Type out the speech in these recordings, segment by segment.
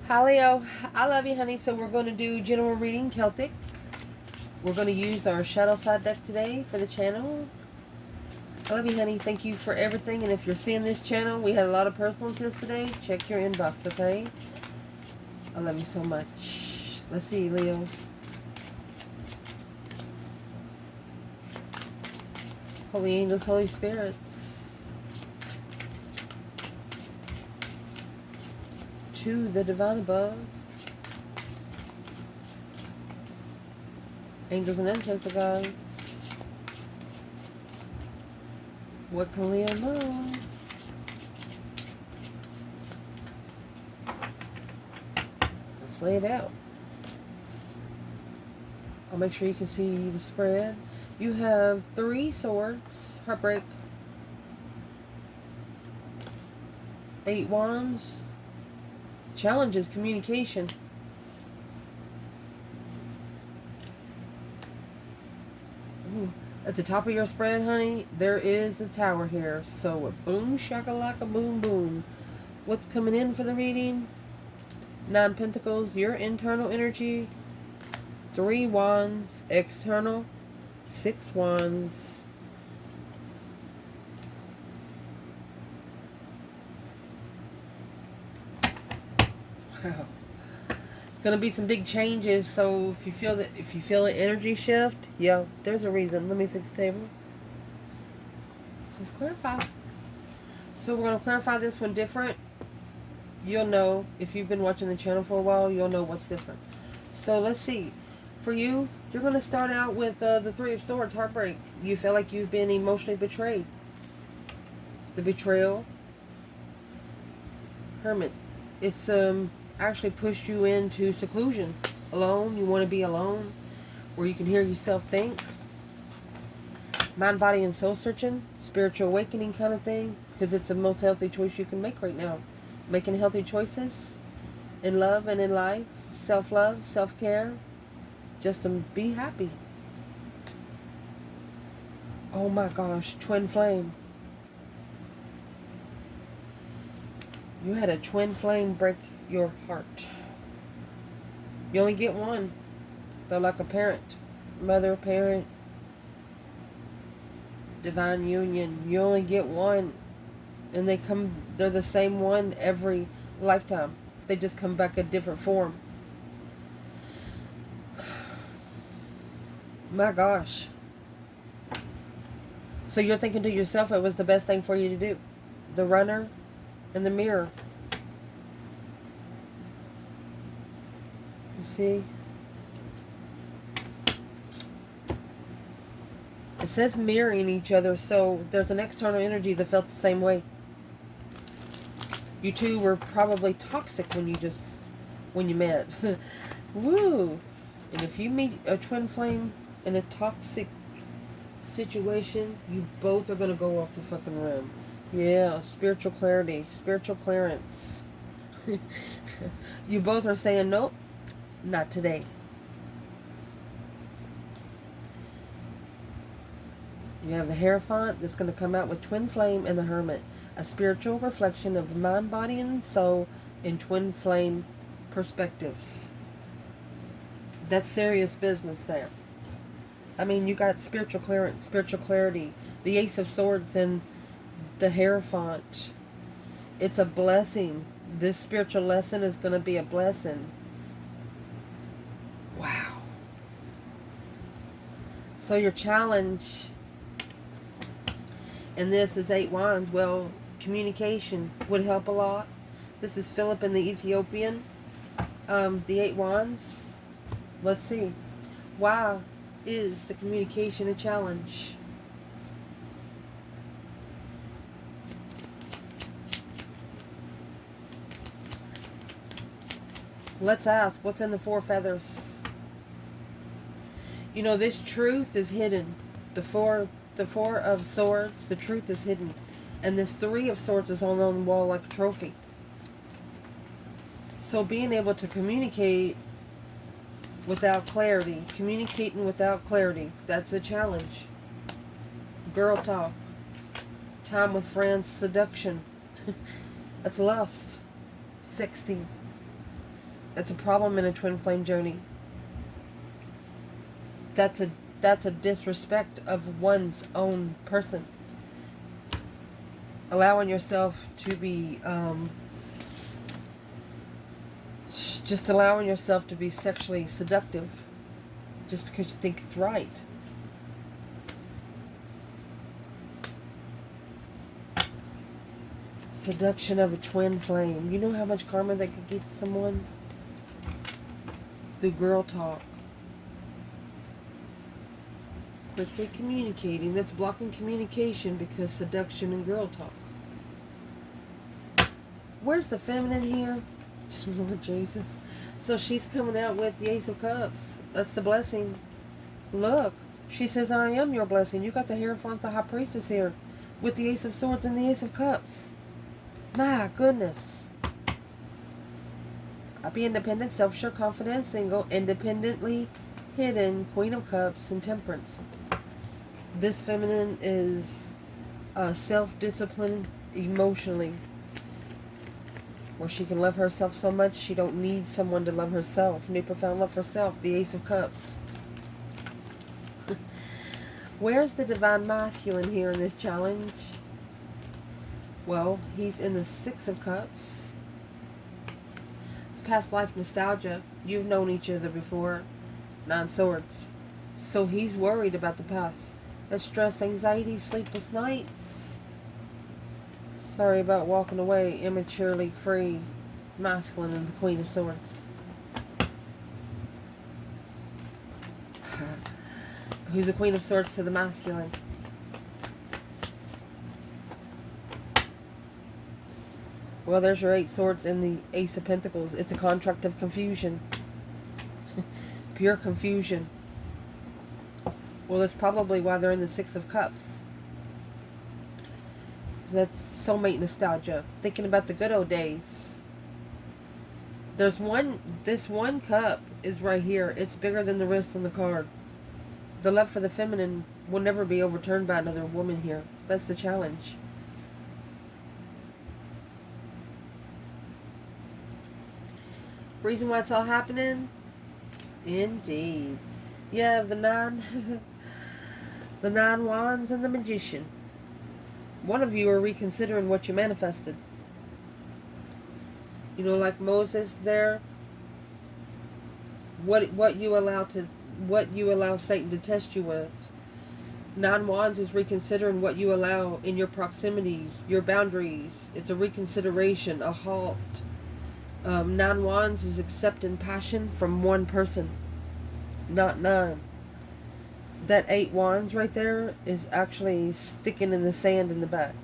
Hi Leo, I love you honey. So we're going to do general reading Celtic. We're going to use our shadow side deck today for the channel. I love you honey. Thank you for everything. And if you're seeing this channel, we had a lot of personals yesterday. Check your inbox, okay? I love you so much. Let's see, Leo. Holy angels, Holy spirits. To the divine above. Angels and ancestor guides. What can Leo know? Let's lay it out. I'll make sure you can see the spread. You have 3 swords, heartbreak, 8 wands, challenges, communication. Ooh. At the top of your spread, honey, there is a tower here. So, boom, shakalaka, boom, boom. What's coming in for the reading? 9 pentacles, your internal energy. 3 wands, external. 6 wands. Wow. Gonna be some big changes, so if you feel an energy shift, yeah, there's a reason. Let me fix the table. So let's clarify. So we're gonna clarify this one different. You'll know if you've been watching the channel for a while, you'll know what's different. So let's see. For you, you're gonna start out with the 3 of Swords, heartbreak. You feel like you've been emotionally betrayed. The betrayal. Hermit. It's actually pushed you into seclusion, alone. You want to be alone, where you can hear yourself think. Mind, body, and soul searching, spiritual awakening kind of thing, because it's the most healthy choice you can make right now. Making healthy choices in love and in life, self-love, self-care, just to be happy. Oh my gosh, twin flame. You had a twin flame break your heart. You only get one. They're like a parent, mother, parent, divine union. You only get one, and they're the same one every lifetime. They just come back a different form. My gosh. So you're thinking to yourself it was the best thing for you to do. The runner and the mirror. See, it says mirroring each other, so there's an external energy that felt the same way. You two were probably toxic when you met. Woo! And if you meet a twin flame in a toxic situation, you both are going to go off the fucking rim. Yeah, spiritual clarity, spiritual clearance. You both are saying nope. Not today. You have the Hierophant that's going to come out with Twin Flame and the Hermit. A spiritual reflection of the mind, body, and soul in twin flame perspectives. That's serious business there. I mean, you got spiritual clearance, spiritual clarity. The Ace of Swords and the Hierophant. It's a blessing. This spiritual lesson is going to be a blessing. Wow. So your challenge in this is 8 wands. Well, communication would help a lot. This is Philip and the Ethiopian. The 8 wands. Let's see. Why is the communication a challenge? Let's ask, what's in the 4 feathers? You know, this truth is hidden. The four of swords, the truth is hidden. And this 3 of swords is on the wall like a trophy. So being able to communicate without clarity, communicating without clarity, that's a challenge. Girl talk, time with friends, seduction. That's lust, sexting. That's a problem in a twin flame journey. That's a disrespect of one's own person. Allowing yourself to be just allowing yourself to be sexually seductive just because you think it's right. Seduction of a twin flame. You know how much karma that could get someone? Through girl talk. Quickly communicating. That's blocking communication because seduction and girl talk. Where's the feminine here? Lord Jesus. So she's coming out with the Ace of Cups. That's the blessing. Look. She says, I am your blessing. You got the Hierophant, the High Priestess here. With the Ace of Swords and the Ace of Cups. My goodness. I'll be independent, self-sure, confident, single, independently hidden, Queen of Cups, and Temperance. This feminine is self-disciplined emotionally. Where she can love herself so much she don't need someone to love herself. New profound love for self, the Ace of Cups. Where's the divine masculine here in this challenge? Well, he's in the Six of Cups. It's past life nostalgia. You've known each other before. Nine Swords. So he's worried about the past. That's stress, anxiety, sleepless nights. Sorry about walking away. Immaturely free. Masculine and the Queen of Swords. Who's the Queen of Swords to the masculine? Well, there's your Eight Swords and the Ace of Pentacles. It's a contract of confusion. Pure confusion. Well, that's probably why they're in the Six of Cups. Because that's soulmate nostalgia. Thinking about the good old days. There's one, this one cup is right here. It's bigger than the rest on the card. The love for the feminine will never be overturned by another woman here. That's the challenge. Reason why it's all happening? Indeed. You have the nine the 9 wands and the magician. One of you are reconsidering what you manifested. You know, like Moses there, what you allow Satan to test you with. 9 wands is reconsidering what you allow in your proximity, your boundaries. It's a reconsideration, a halt. 9 wands is accepting passion from one person, not 9. That 8 wands right there is actually sticking in the sand in the back.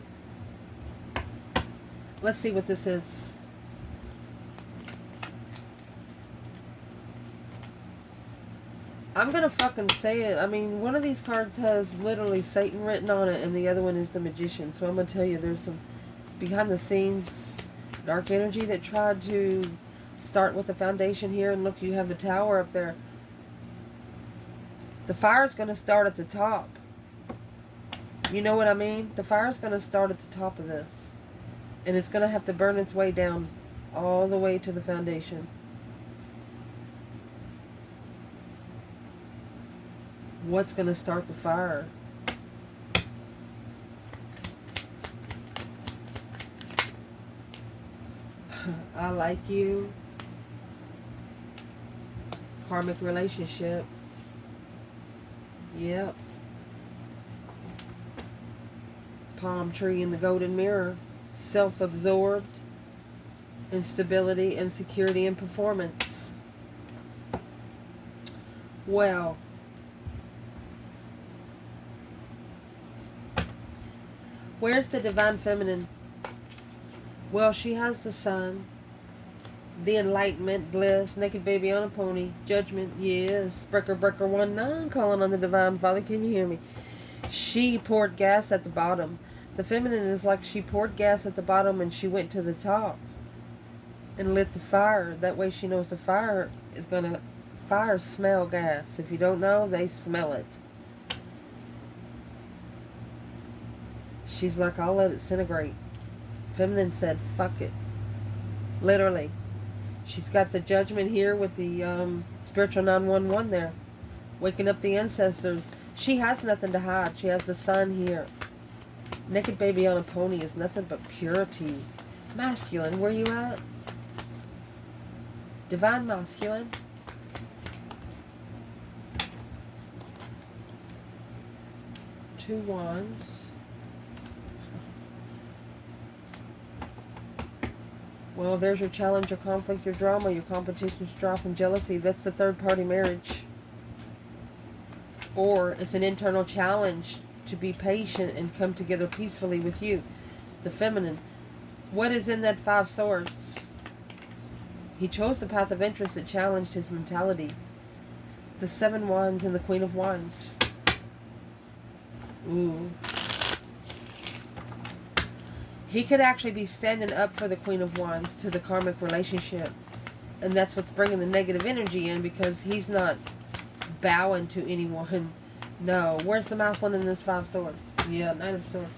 Let's see what this is. I'm going to fucking say it. I mean, one of these cards has literally Satan written on it, and the other one is the Magician. So I'm going to tell you, there's some behind the scenes dark energy that tried to start with the foundation here. And look, you have the Tower up there. The fire's going to start at the top. You know what I mean? The fire's going to start at the top of this. And it's going to have to burn its way down all the way to the foundation. What's going to start the fire? I like you. Karmic relationship. Yep. Palm tree in the golden mirror. Self-absorbed. Instability, insecurity, and performance. Well. Where's the divine feminine? Well, she has the sun, the enlightenment, bliss, naked baby on a pony, judgment, yes, breaker 19, calling on the divine Father, can you hear me? She poured gas at the bottom. The feminine is like she poured gas at the bottom and she went to the top and lit the fire. That way she knows the fire is gonna, fire smell gas. If you don't know, they smell it. She's like, I'll let it disintegrate. Feminine said, fuck it. Literally. She's got the Judgment here with the spiritual 911 there. Waking up the ancestors. She has nothing to hide. She has the Sun here. Naked baby on a pony is nothing but purity. Masculine, where you at? Divine masculine. Two wands. Well, there's your challenge, your conflict, your drama, your competition, strife, and jealousy. That's the third party marriage. Or it's an internal challenge to be patient and come together peacefully with you, the feminine. What is in that Five Swords? He chose the path of interest that challenged his mentality. The Seven Wands and the Queen of Wands. Ooh. He could actually be standing up for the Queen of Wands to the karmic relationship. And that's what's bringing the negative energy in, because he's not bowing to anyone. No. Where's the masculine in this Five Swords? Yeah, Knight of Swords.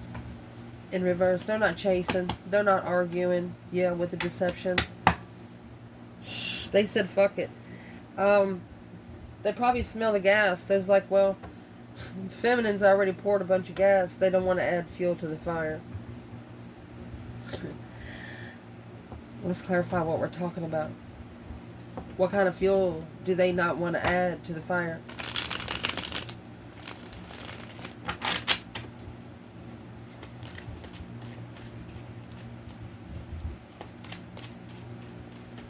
In reverse. They're not chasing. They're not arguing. Yeah, with the deception. They said fuck it. They probably smell the gas. There's like, well, feminine's already poured a bunch of gas. They don't want to add fuel to the fire. Let's clarify what we're talking about. What kind of fuel do they not want to add to the fire?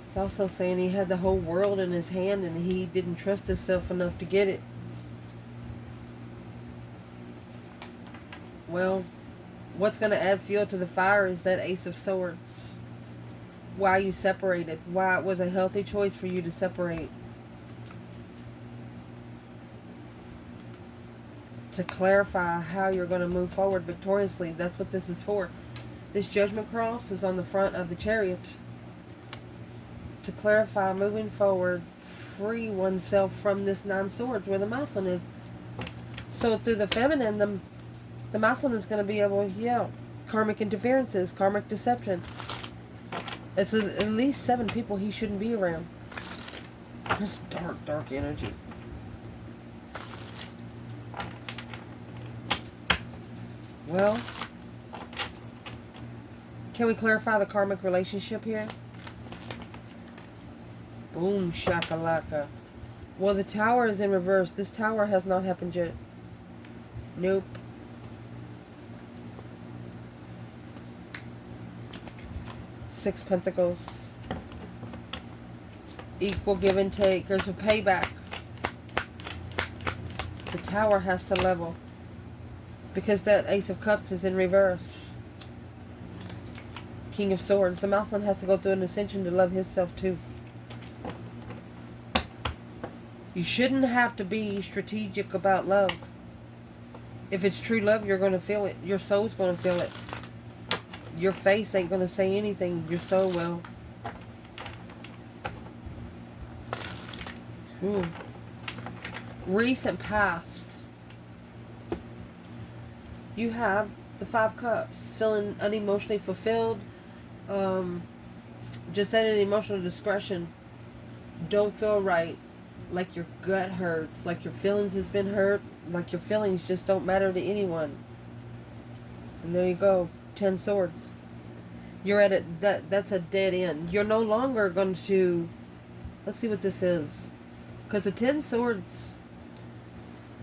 It's also saying he had the whole world in his hand and he didn't trust himself enough to get it. Well, what's going to add fuel to the fire is that Ace of Swords. Why you separated. Why it was a healthy choice for you to separate. To clarify how you're going to move forward victoriously. That's what this is for. This Judgment Cross is on the front of the Chariot. To clarify moving forward, free oneself from this Nine Swords where the masculine is. So through the feminine, the masculine is going to be able, yeah, karmic interferences, karmic deception. It's at least 7 people he shouldn't be around. It's dark, dark energy. Well, can we clarify the karmic relationship here? Boom, shakalaka. Well, the Tower is in reverse. This Tower has not happened yet. Nope. Six Pentacles. Equal give and take. There's a payback. The Tower has to level. Because that Ace of Cups is in reverse. King of Swords. The masculine has to go through an ascension to love himself too. You shouldn't have to be strategic about love. If it's true love, you're going to feel it. Your soul's going to feel it. Your face ain't going to say anything. Your soul will. Recent past. You have the Five Cups. Feeling unemotionally fulfilled. Just at an emotional discretion. Don't feel right. Like your gut hurts. Like your feelings has been hurt. Like your feelings just don't matter to anyone. And there you go. 10 Swords. You're at it. That's a dead end. You're no longer going to... Let's see what this is. Because the 10 Swords...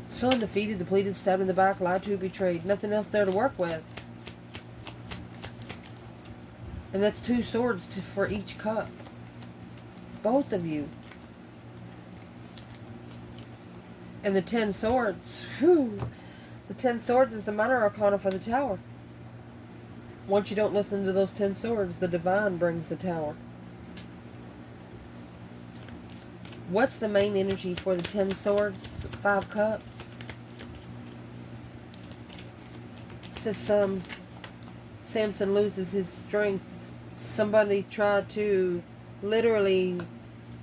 It's feeling defeated, depleted, stabbed in the back, lied to, betrayed. Nothing else there to work with. And that's 2 swords for each cup. Both of you. And the 10 Swords. Whew. The 10 Swords is the minor arcana for the Tower. Once you don't listen to those 10 Swords, the Divine brings the Tower. What's the main energy for the 10 Swords? 5 Cups. It says Samson loses his strength. Somebody tried to literally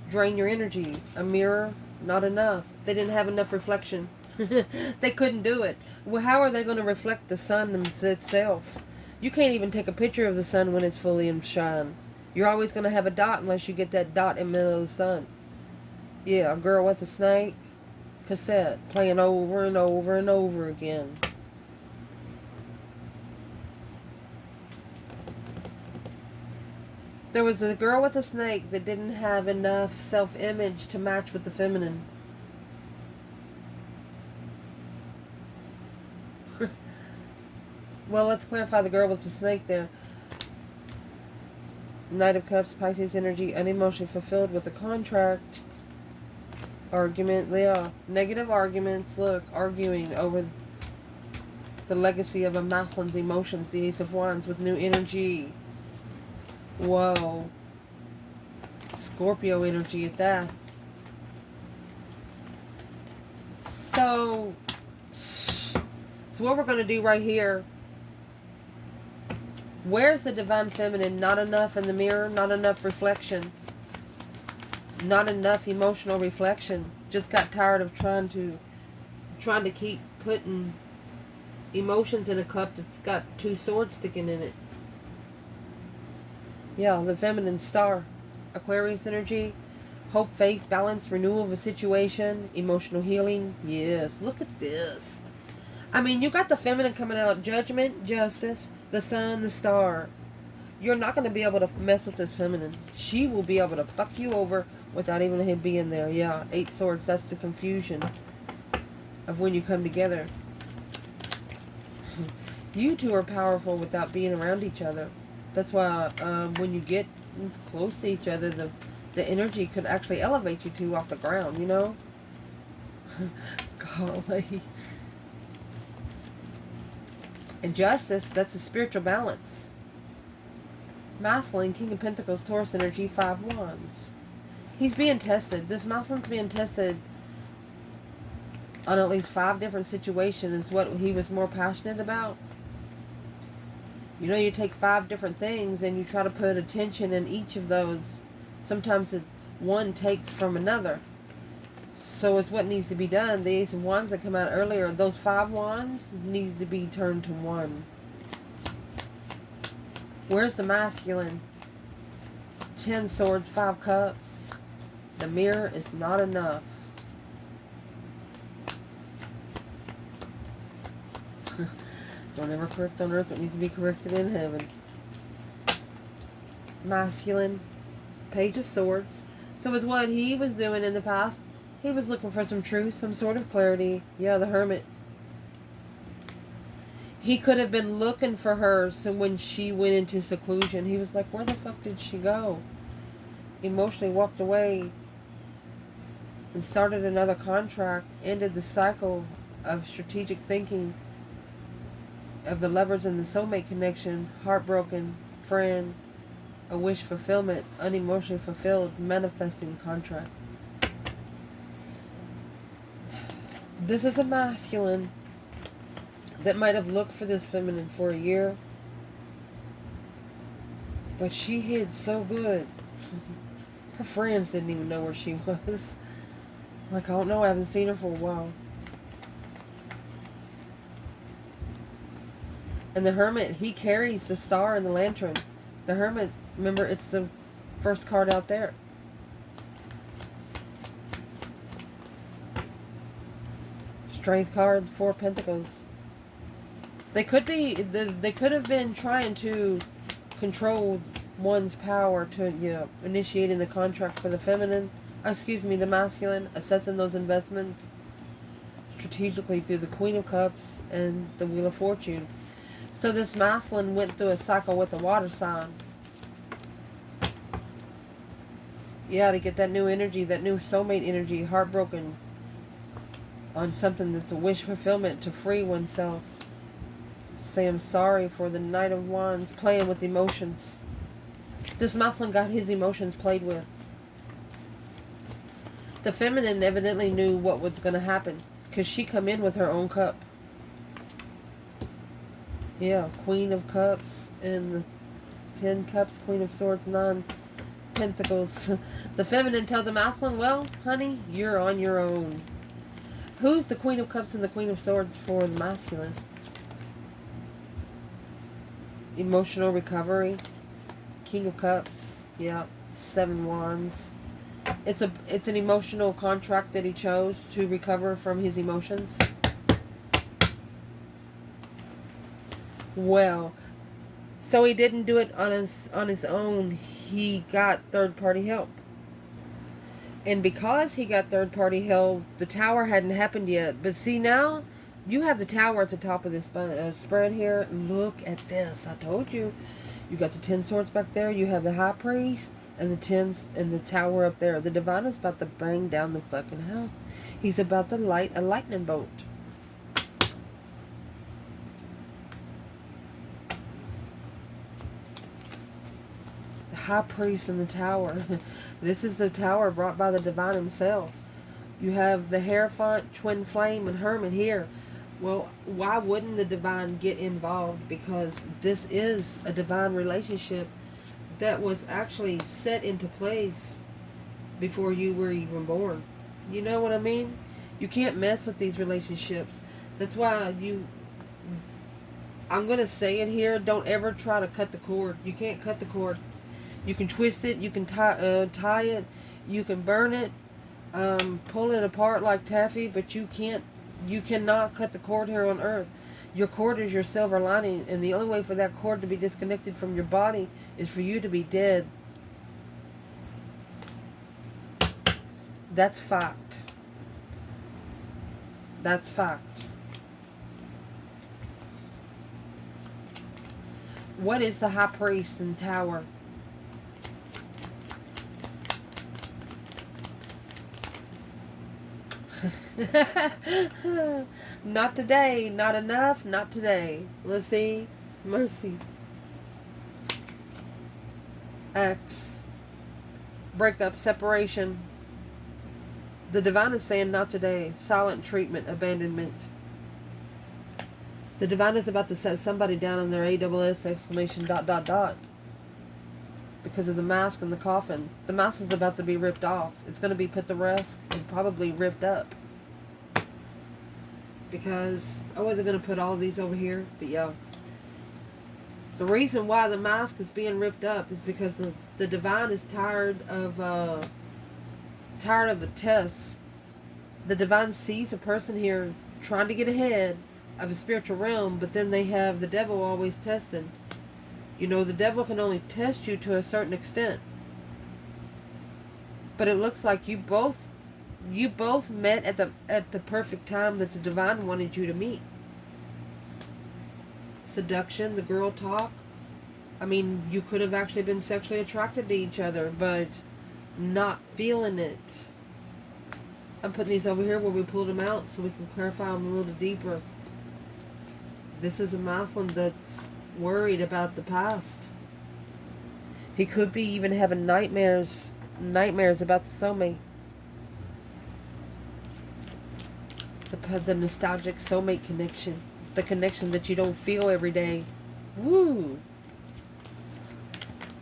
drain your energy. A mirror, not enough. They didn't have enough reflection. They couldn't do it. Well, how are they going to reflect the sun itself? You can't even take a picture of the sun when it's fully in shine. You're always going to have a dot unless you get that dot in the middle of the sun. Yeah, a girl with a snake cassette playing over and over and over again. There was a girl with a snake that didn't have enough self-image to match with the feminine. Well, let's clarify the girl with the snake there. Knight of Cups, Pisces energy, unemotionally fulfilled with a contract. Argument, yeah. Negative arguments, look, arguing over the legacy of a masculine's emotions. The Ace of Wands with new energy. Whoa. Scorpio energy at that. So what we're going to do right here, where's the divine feminine? Not enough in the mirror, not enough reflection, not enough emotional reflection. Just got tired of trying to keep putting emotions in a cup that's got two swords sticking in it. Yeah, the feminine star, Aquarius energy, hope, faith, balance, renewal of a situation, emotional healing. Yes, look at this. I mean, you got the feminine coming out, judgment, justice, the sun, the star. You're not going to be able to mess with this feminine. She will be able to fuck you over without even him being there. Yeah, 8 swords, that's the confusion of when you come together. You two are powerful without being around each other. That's why when you get close to each other, the energy could actually elevate you two off the ground, you know? Golly. And justice, that's a spiritual balance. Masculine, King of Pentacles, Taurus energy, 5 wands. He's being tested. This masculine's being tested on at least 5 different situations, is what he was more passionate about. You know, you take 5 different things and you try to put attention in each of those. Sometimes one takes from another. So it's what needs to be done. The Ace of Wands that come out earlier, those 5 wands needs to be turned to 1. Where's the masculine? 10 swords, 5 cups. The mirror is not enough. Don't ever correct on earth what needs to be corrected in heaven. Masculine, Page of Swords. So is what he was doing in the past. He was looking for some truth, some sort of clarity. Yeah, the Hermit. He could have been looking for her, so when she went into seclusion, he was like, where the fuck did she go? Emotionally walked away and started another contract, ended the cycle of strategic thinking of the lovers and the soulmate connection, heartbroken, friend, a wish fulfillment, unemotionally fulfilled, manifesting contract. This is a masculine that might have looked for this feminine for a year, but she hid so good. Her friends didn't even know where she was. Like, I don't know, I haven't seen her for a while. And the Hermit, he carries the star and the lantern. The Hermit, remember, it's the first card out there. Strength card, 4 Pentacles. They could have been trying to control one's power to, initiating the contract for the feminine. Excuse me, the masculine, assessing those investments strategically through the Queen of Cups and the Wheel of Fortune. So this masculine went through a cycle with the water sign. Yeah, to get that new energy, that new soulmate energy, heartbroken on something that's a wish fulfillment, to free oneself. Say I'm sorry for the Knight of Wands, playing with emotions. This masculine got his emotions played with. The feminine evidently knew what was going to happen, because she come in with her own cup. Yeah, Queen of Cups and the 10 Cups, Queen of Swords, 9 Pentacles. The feminine told the masculine, well, honey, you're on your own. Who's the Queen of Cups and the Queen of Swords for the masculine? Emotional recovery. King of Cups. Yeah, 7 Wands. It's an emotional contract that he chose to recover from his emotions. Well, so he didn't do it on his own. He got third-party help. And because he got third-party help, the tower hadn't happened yet. But see, now you have the tower at the top of this spread here. Look at this. I told you. You got the 10 swords back there. You have the high priest and the 10s and the tower up there. The divine is about to bang down the fucking house. He's about to light a lightning bolt. The high priest and the tower. This is the tower brought by the divine himself. You have the Hierophant, Twin Flame, and Hermit here. Well, why wouldn't the divine get involved? Because this is a divine relationship that was actually set into place before you were even born. You know what I mean? You can't mess with these relationships. That's why I'm going to say it here, don't ever try to cut the cord. You can't cut the cord. You can twist it, you can tie it, you can burn it, pull it apart like taffy, but you cannot cut the cord here on earth. Your cord is your silver lining, and the only way for that cord to be disconnected from your body is for you to be dead. That's fact. That's fact. What is the high priest in the tower? Not today, not enough, not today. Let's see. Mercy. X. Breakup, separation. The divine is saying not today. Silent treatment, abandonment. The divine is about to set somebody down on their AWS exclamation ... because of the mask and the coffin. The mask is about to be ripped off. It's going to be put to rest and probably ripped up. Because I wasn't going to put all of these over here, but yeah. The reason why the mask is being ripped up is because the divine is tired of the tests. The divine sees a person here trying to get ahead of a spiritual realm, but then they have the devil always testing. You know, the devil can only test you to a certain extent. But it looks like you both met at the perfect time that the divine wanted you to meet. Seduction, the girl talk. I mean, you could have actually been sexually attracted to each other, but not feeling it. I'm putting these over here where we pulled them out so we can clarify them a little deeper. This is a masculine that's worried about the past. He could be even having nightmares about the soulmate. The nostalgic soulmate connection. The connection that you don't feel every day. Woo!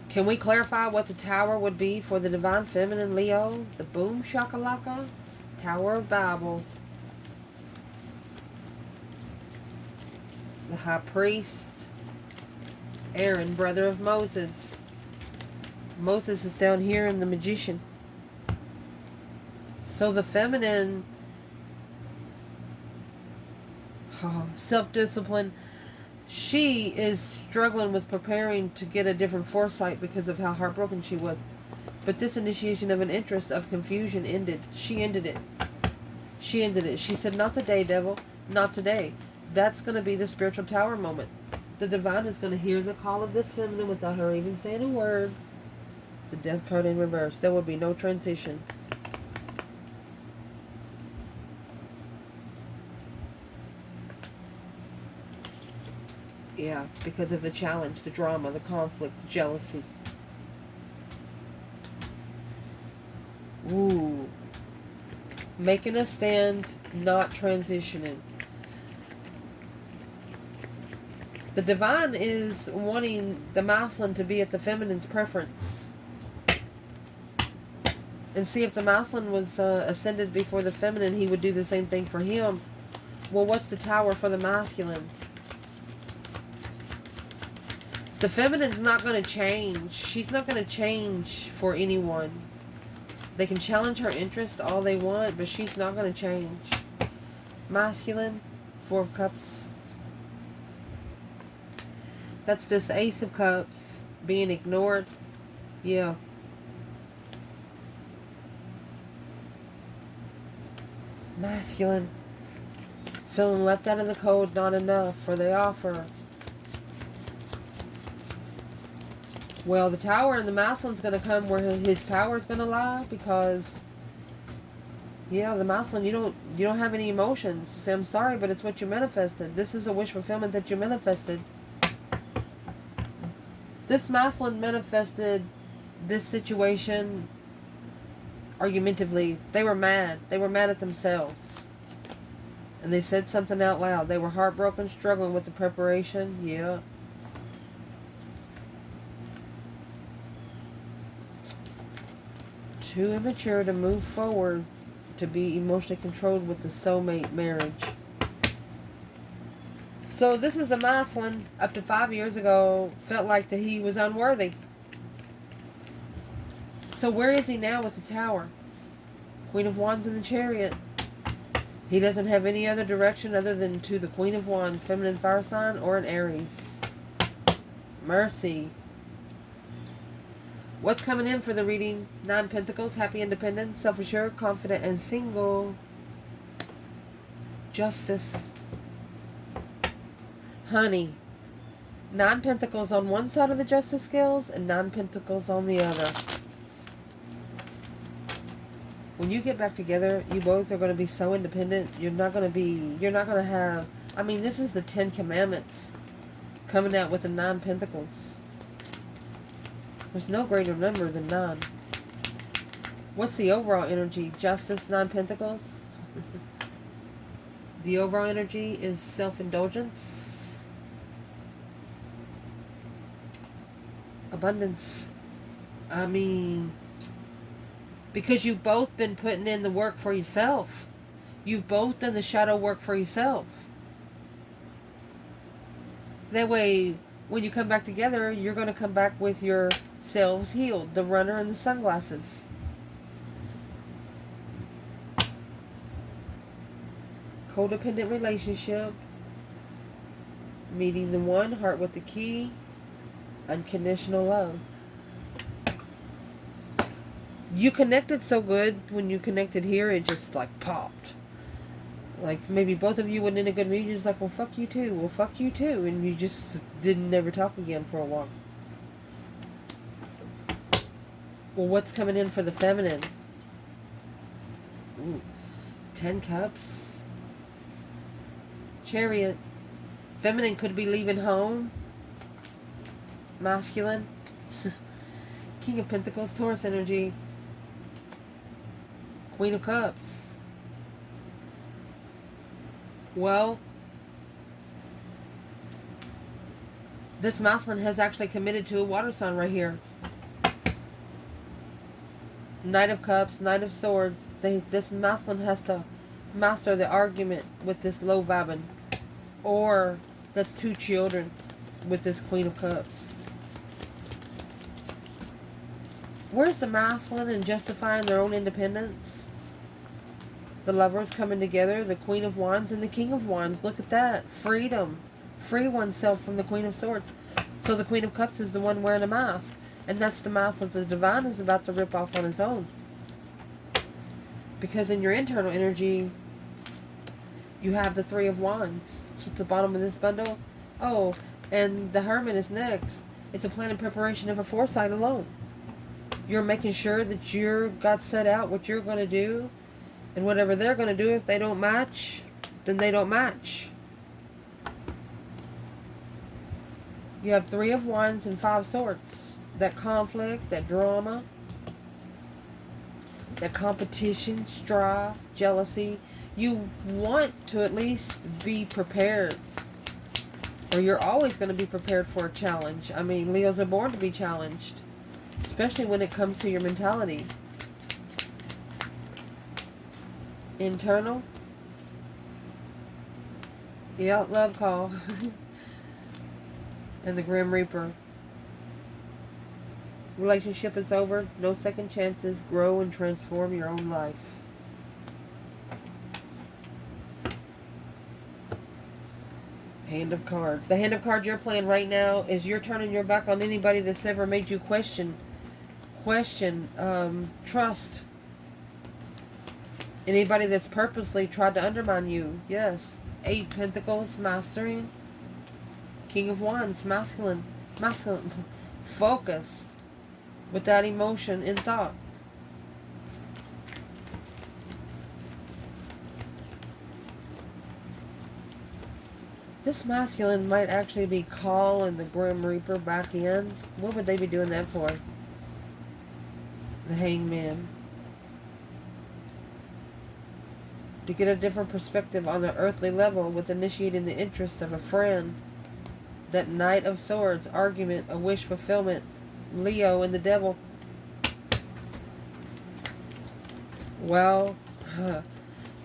Can we clarify what the tower would be for the divine feminine Leo? The boom shakalaka? Tower of Babel. The high priest. Aaron, brother of Moses. Moses is down here in the magician. So the feminine, self-discipline, she is struggling with preparing to get a different foresight because of how heartbroken she was. But this initiation of an interest of confusion ended. She ended it. She ended it. She said, not today, devil. Not today. That's going to be the spiritual tower moment. The divine is going to hear the call of this feminine without her even saying a word. The death card in reverse. There will be no transition. Yeah, because of the challenge, the drama, the conflict, the jealousy. Ooh. Making a stand, not transitioning. The divine is wanting the masculine to be at the feminine's preference. And see, if the masculine was ascended before the feminine, he would do the same thing for him. Well, what's the tower for the masculine? The feminine's not going to change. She's not going to change for anyone. They can challenge her interest all they want, but she's not going to change. Masculine, Four of Cups. That's this Ace of Cups being ignored. Yeah. Masculine, feeling left out in the cold, not enough for the offer. Well, the Tower and the masculine's going to come where his power is going to lie, because, yeah, the masculine, you don't have any emotions. Say, I'm sorry, but it's what you manifested. This is a wish fulfillment that you manifested. This masculine manifested this situation argumentatively. They were mad. They were mad at themselves. And they said something out loud. They were heartbroken, struggling with the preparation. Yeah. Too immature to move forward, to be emotionally controlled with the soulmate marriage. So this is a masculine, up to 5 years ago, felt like that he was unworthy. So where is he now with the Tower? Queen of Wands in the Chariot. He doesn't have any other direction other than to the Queen of Wands, feminine fire sign, or an Aries. Mercy. What's coming in for the reading? Nine Pentacles, happy, independent, self-assured, confident, and single. Justice. Honey. Nine Pentacles on one side of the Justice scales and Nine Pentacles on the other. When you get back together, you both are going to be so independent. You're not going to have, I mean, this is the 10 Commandments coming out with the 9 Pentacles. There's no greater number than 9. What's the overall energy? Justice, 9 Pentacles. The overall energy is self-indulgence. Abundance. I mean, because you've both been putting in the work for yourself. You've both done the shadow work for yourself. That way, when you come back together, you're going to come back with yourselves healed. The runner and the sunglasses. Codependent relationship. Meeting the one, heart with the key. Unconditional love. You connected so good when you connected here, it just like popped. Like maybe both of you went in a good mood, you're just like, well, fuck you too, well, fuck you too, and you just didn't never talk again for a while. Well, what's coming in for the feminine? Ooh, 10 Cups. Chariot. Feminine could be leaving home. Masculine. King of Pentacles, Taurus energy. Queen of Cups. Well, this masculine has actually committed to a water sign right here. Knight of Cups, Knight of Swords. This masculine has to master the argument with this low vibing. Or that's 2 children with this Queen of Cups. Where's the masculine in justifying their own independence? The lovers coming together, the Queen of Wands and the King of Wands. Look at that. Freedom. Free oneself from the Queen of Swords. So the Queen of Cups is the one wearing a mask. And that's the mask that the divine is about to rip off on his own. Because in your internal energy, you have the 3 of Wands. That's what's the bottom of this bundle. Oh, and the Hermit is next. It's a plan and preparation of a foresight alone. You're making sure that you're got set out what you're going to do. And whatever they're going to do, if they don't match, then they don't match. You have 3 of Wands and 5 Swords. That conflict, that drama, that competition, strife, jealousy. You want to at least be prepared. Or you're always going to be prepared for a challenge. I mean, Leos are born to be challenged. Especially when it comes to your mentality. Internal. Yeah, love call. And the Grim Reaper. Relationship is over. No second chances. Grow and transform your own life. Hand of cards. The hand of cards you're playing right now is you're turning your back on anybody that's ever made you question trust. Anybody that's purposely tried to undermine you. Yes. 8 Pentacles, mastering. King of Wands, masculine, focused, without emotion in thought. This masculine might actually be calling the Grim Reaper back in. What would they be doing that for? The Hangman. To get a different perspective on the earthly level with initiating the interest of a friend. That Knight of Swords, argument, a wish fulfillment. Leo and the Devil. Well,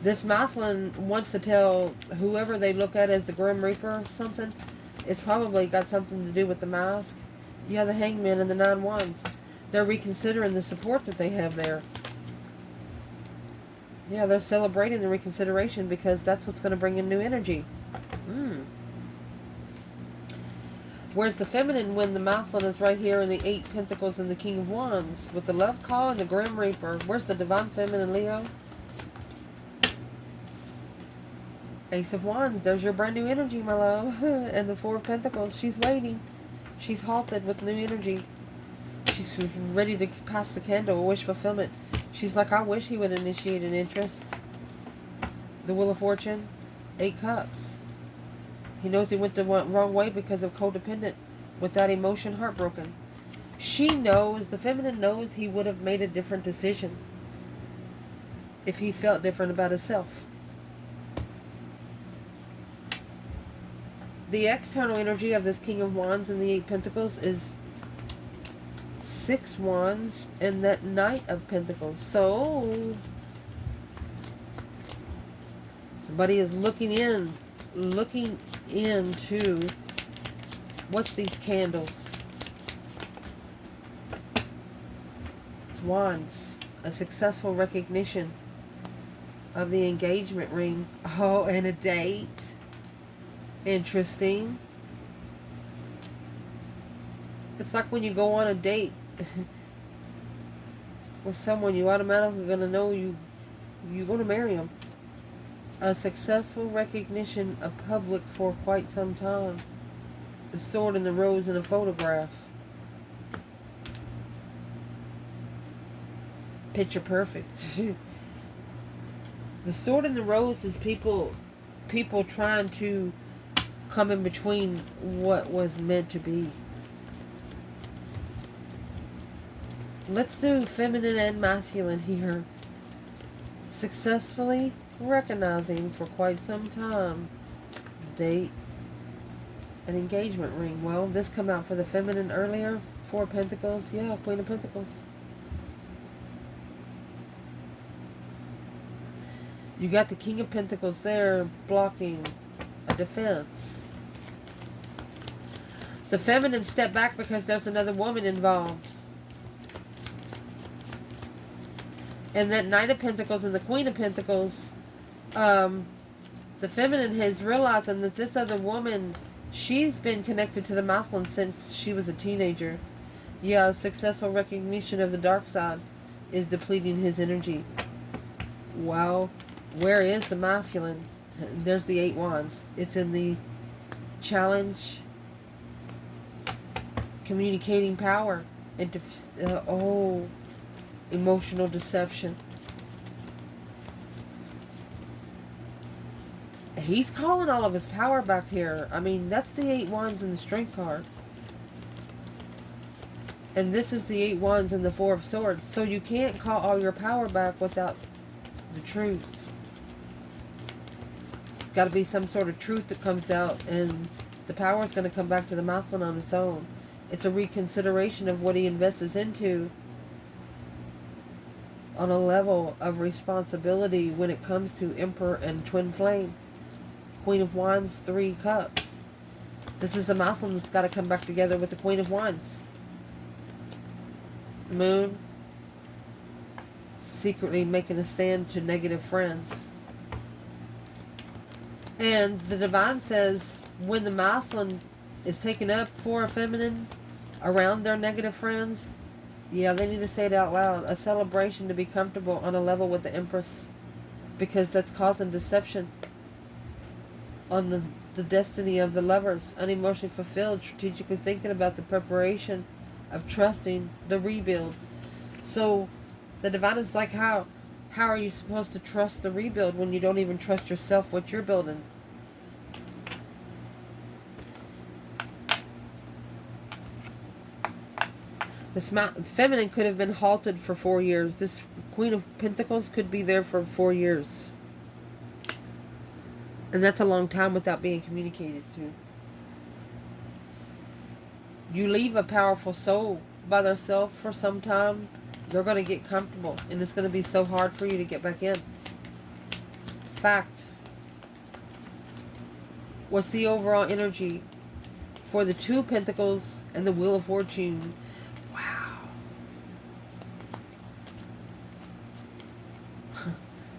this masculine wants to tell whoever they look at as the Grim Reaper or something, it's probably got something to do with the mask. Yeah, the Hangman and the 9 Wands. They're reconsidering the support that they have there. Yeah, they're celebrating the reconsideration because that's what's going to bring in new energy. Where's the feminine when the masculine is right here in the 8 Pentacles and the King of Wands with the Love Call and the Grim Reaper? Where's the Divine Feminine, Leo? Ace of Wands. There's your brand new energy, my love. And the 4 of Pentacles. She's waiting. She's halted with new energy. She's ready to pass the candle, a wish fulfillment. She's like, I wish he would initiate an interest. The Wheel of Fortune. 8 Cups. He knows he went the wrong way because of codependent. Without emotion, heartbroken. She knows, the feminine knows he would have made a different decision if he felt different about himself. The external energy of this King of Wands and the 8 Pentacles is 6 Wands and that Knight of Pentacles. So somebody is looking into what's these candles? It's Wands, a successful recognition of the engagement ring. Oh, and a date. Interesting. It's like when you go on a date with someone, you automatically gonna know you're gonna marry them. A successful recognition of public for quite some time. The Sword and the Rose in a photograph. Picture perfect. The Sword and the Rose is people trying to come in between what was meant to be. Let's do feminine and masculine here. Successfully recognizing for quite some time. Date. An engagement ring. Well, this come out for the feminine earlier. 4 Pentacles. Yeah, Queen of Pentacles. You got the King of Pentacles there blocking a defense. The feminine stepped back because there's another woman involved. And that Knight of Pentacles and the Queen of Pentacles, the feminine is realizing that this other woman, she's been connected to the masculine since she was a teenager. Yeah, successful recognition of the dark side is depleting his energy. Well, where is the masculine? There's the 8 Wands. It's in the challenge, communicating power, and emotional deception. He's calling all of his power back here. I mean, that's the 8 Wands in the Strength card. And this is the 8 Wands and the 4 of Swords. So you can't call all your power back without the truth. Got to be some sort of truth that comes out, and the power is going to come back to the masculine on its own. It's a reconsideration of what he invests into on a level of responsibility when it comes to Emperor and Twin Flame. Queen of Wands, 3 Cups. This is the masculine that's got to come back together with the Queen of Wands. Moon. Secretly making a stand to negative friends. And the Divine says when the masculine is taken up for a feminine around their negative friends, yeah, they need to say it out loud. A celebration to be comfortable on a level with the Empress, because that's causing deception on the destiny of the lovers. Unemotionally fulfilled, strategically thinking about the preparation of trusting the rebuild. So the Divine is like, how are you supposed to trust the rebuild when you don't even trust yourself, what you're building? This feminine could have been halted for 4 years. This Queen of Pentacles could be there for 4 years. And that's a long time without being communicated to. You leave a powerful soul by themselves for some time, they're going to get comfortable. And it's going to be so hard for you to get back in. Fact. What's the overall energy for the Two of Pentacles and the Wheel of Fortune? Wow.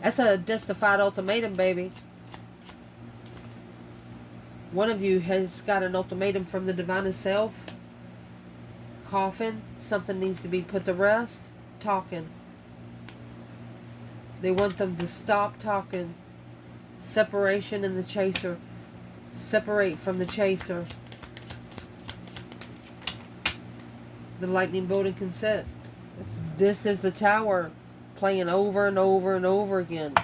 That's a justified ultimatum, baby. One of you has got an ultimatum from the Divine itself. Coffin. Something needs to be put to rest. Talking. They want them to stop talking. Separation and the chaser. Separate from the chaser. The lightning bolt and consent. This is the Tower playing over and over and over again.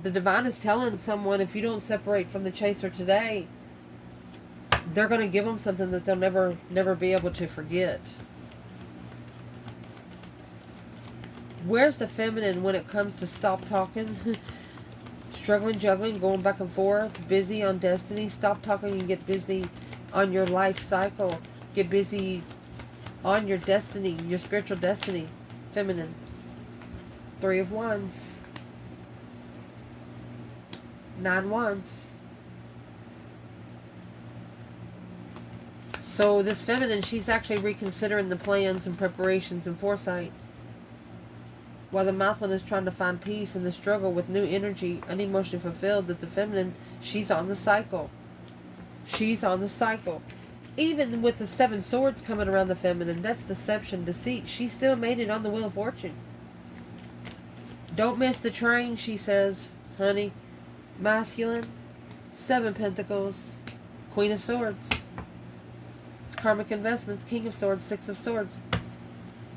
The Divine is telling someone, if you don't separate from the chaser today, they're going to give them something that they'll never be able to forget. Where's the feminine when it comes to stop talking? Struggling, juggling, going back and forth, busy on destiny. Stop talking and get busy on your life cycle. Get busy on your destiny, your spiritual destiny. Feminine. Three of Wands. 9 Wands. So this feminine, she's actually reconsidering the plans and preparations and foresight. While the masculine is trying to find peace in the struggle with new energy, unemotionally fulfilled, that the feminine, she's on the cycle. She's on the cycle. Even with the 7 swords coming around the feminine, that's deception, deceit. She still made it on the Wheel of Fortune. Don't miss the train, she says, honey. Masculine, 7 Pentacles, Queen of Swords. It's Karmic investments, King of Swords, 6 of Swords.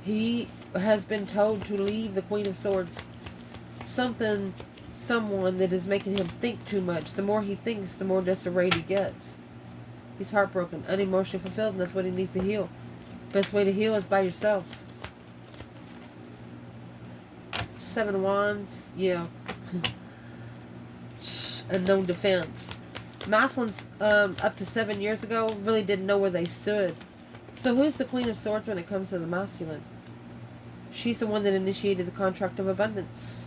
He has been told to leave the Queen of Swords. Someone that is making him think too much. The more he thinks, the more disarrayed he gets. He's heartbroken, unemotionally fulfilled, and that's what he needs to heal. Best way to heal is by yourself. 7 Wands, yeah. Unknown defense. Masculines up to 7 years ago really didn't know where they stood. So who's the Queen of Swords when it comes to the masculine? She's the one that initiated the contract of abundance.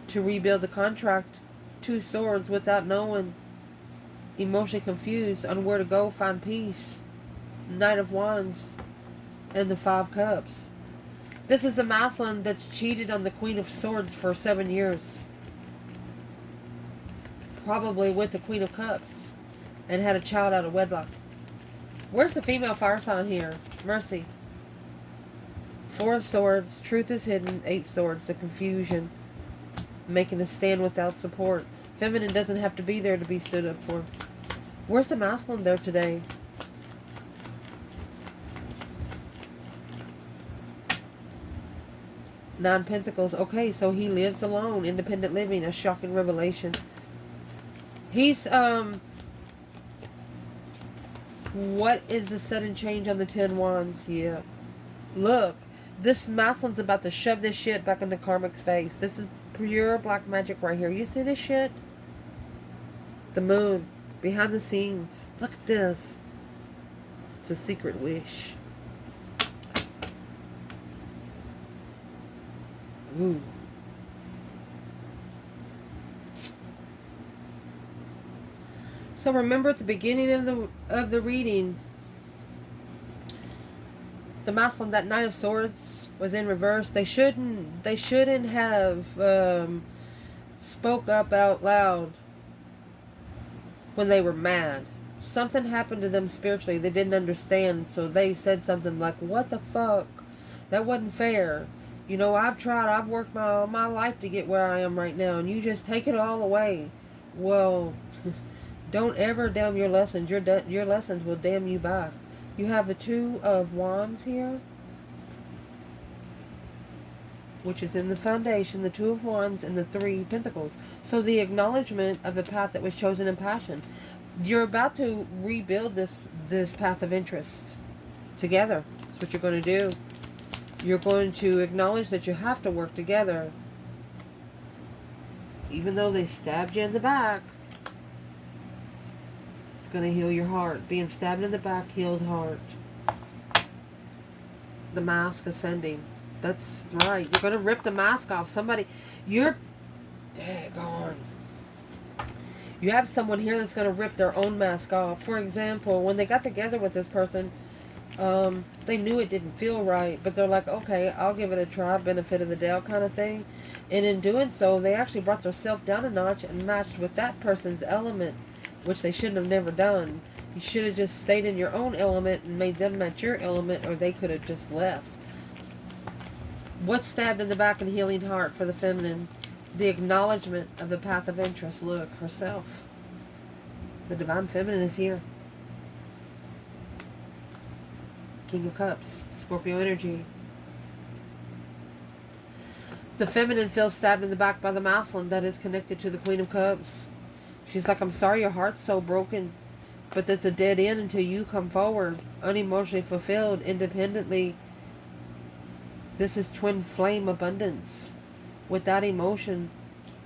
To rebuild the contract, 2 swords without knowing. Emotionally confused on where to go, find peace. Knight of Wands and the 5 Cups. This is a masculine that's cheated on the Queen of Swords for 7 years. Probably with the Queen of Cups. And had a child out of wedlock. Where's the female fire sign here? Mercy. 4 of Swords. Truth is hidden. 8 Swords. The confusion. Making a stand without support. Feminine doesn't have to be there to be stood up for. Where's the masculine there today? Nine Pentacles. Okay, so he lives alone. Independent living. A shocking revelation. He's, what is the sudden change on the 10 Wands? Yeah. Look, this masculine's about to shove this shit back into Karmic's face. This is pure black magic right here. You see this shit? The moon. Behind the scenes. Look at this. It's a secret wish. Ooh. So remember at the beginning of the reading, The masculine, that Knight of Swords was in reverse. They shouldn't have spoke up out loud when they were mad. Something happened to them spiritually. They didn't understand, so they said something like, what the fuck? That wasn't fair. You know, I've worked my life to get where I am right now, and you just take it all away. Well, don't ever damn your lessons. Your lessons will damn you back. You have the Two of Wands here, which is in the foundation, the Two of Wands and the Three Pentacles. So the acknowledgement of the path that was chosen in passion. You're about to rebuild this path of interest together. That's what you're going to do. You're going to acknowledge that you have to work together. Even though they stabbed you in the back, it's going to heal your heart. Being stabbed in the back, healed heart. The mask ascending. That's right. You're going to rip the mask off. Somebody, you're daggone. You have someone here that's going to rip their own mask off. For example, when they got together with this person, they knew it didn't feel right, but they're like, okay, I'll give it a try, benefit of the doubt kind of thing. And in doing so, they actually brought themselves down a notch and matched with that person's element, which they shouldn't have never done. You should have just stayed in your own element and made them match your element, or they could have just left. What's stabbed in the back and healing heart for the feminine? The acknowledgement of the path of interest. Look, herself. The divine feminine is here. King of Cups, Scorpio energy. The feminine feels stabbed in the back by the masculine that is connected to the Queen of Cups. She's like, I'm sorry your heart's so broken, but there's a dead end until you come forward, unemotionally fulfilled, independently. This is twin flame abundance. Without emotion,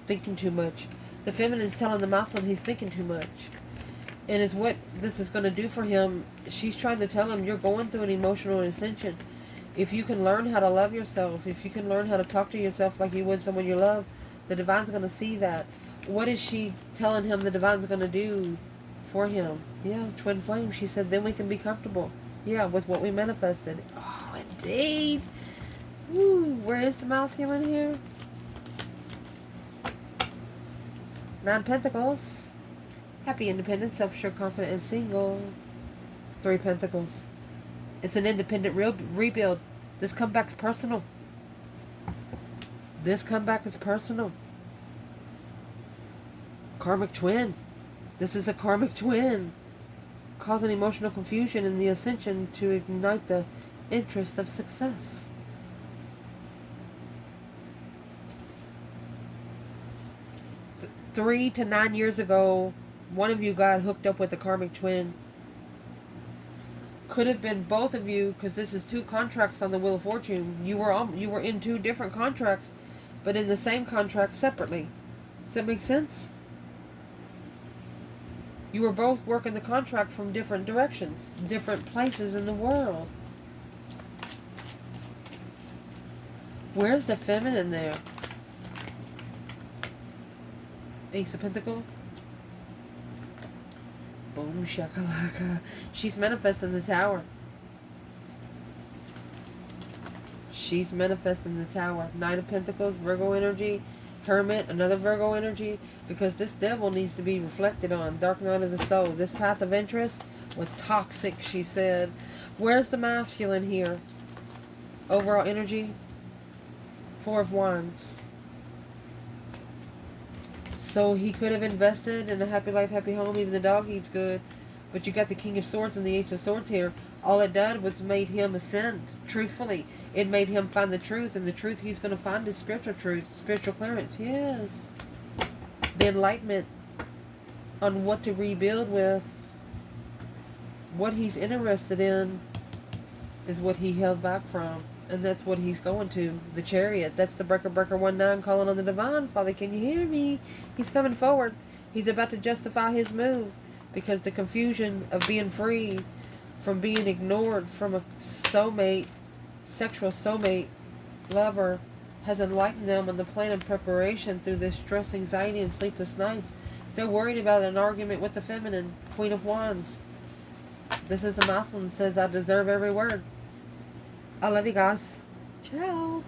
thinking too much. The feminine is telling the masculine he's thinking too much. And it's what this is going to do for him. She's trying to tell him, you're going through an emotional ascension. If you can learn how to love yourself, if you can learn how to talk to yourself like you would someone you love, the divine's going to see that. What is she telling him the divine's going to do for him? Yeah, twin flame. She said, then we can be comfortable. Yeah, with what we manifested. Oh, indeed. Woo, where is the masculine here? 9 Pentacles. Happy, independent, self-assured, confident, and single. 3 Pentacles. It's an independent rebuild. This comeback's personal. This comeback is personal. Karmic twin. This is a karmic twin. Causing emotional confusion in the ascension to ignite the interest of success. Three to 9 years ago, one of you got hooked up with a karmic twin. Could have been both of you, because this is 2 contracts on the Wheel of Fortune. You were in 2 different contracts, but in the same contract separately. Does that make sense? You were both working the contract from different directions, different places in the world. Where's the feminine there? Ace of Pentacles. Boom shakalaka. She's manifesting the Tower. She's manifesting the Tower. Knight of Pentacles, Virgo energy. Hermit, another Virgo energy. Because this devil needs to be reflected on. Dark night of the soul. This path of interest was toxic, she said. Where's the masculine here? Overall energy. 4 of Wands. So he could have invested in a happy life, happy home. Even the dog eats good. But you got the King of Swords and the Ace of Swords here. All it did was made him ascend. Truthfully, it made him find the truth. And the truth he's going to find is spiritual truth. Spiritual clearance. Yes. The enlightenment on what to rebuild with. What he's interested in is what he held back from. And that's what he's going to. The Chariot. That's the Breaker 19 calling on the divine. Father, can you hear me? He's coming forward. He's about to justify his move. Because the confusion of being free from being ignored from a soulmate, sexual soulmate, lover, has enlightened them on the plan of preparation through this stress, anxiety, and sleepless nights. They're worried about an argument with the feminine, Queen of Wands. This is the masculine that says, I deserve every word. I love you guys. Ciao.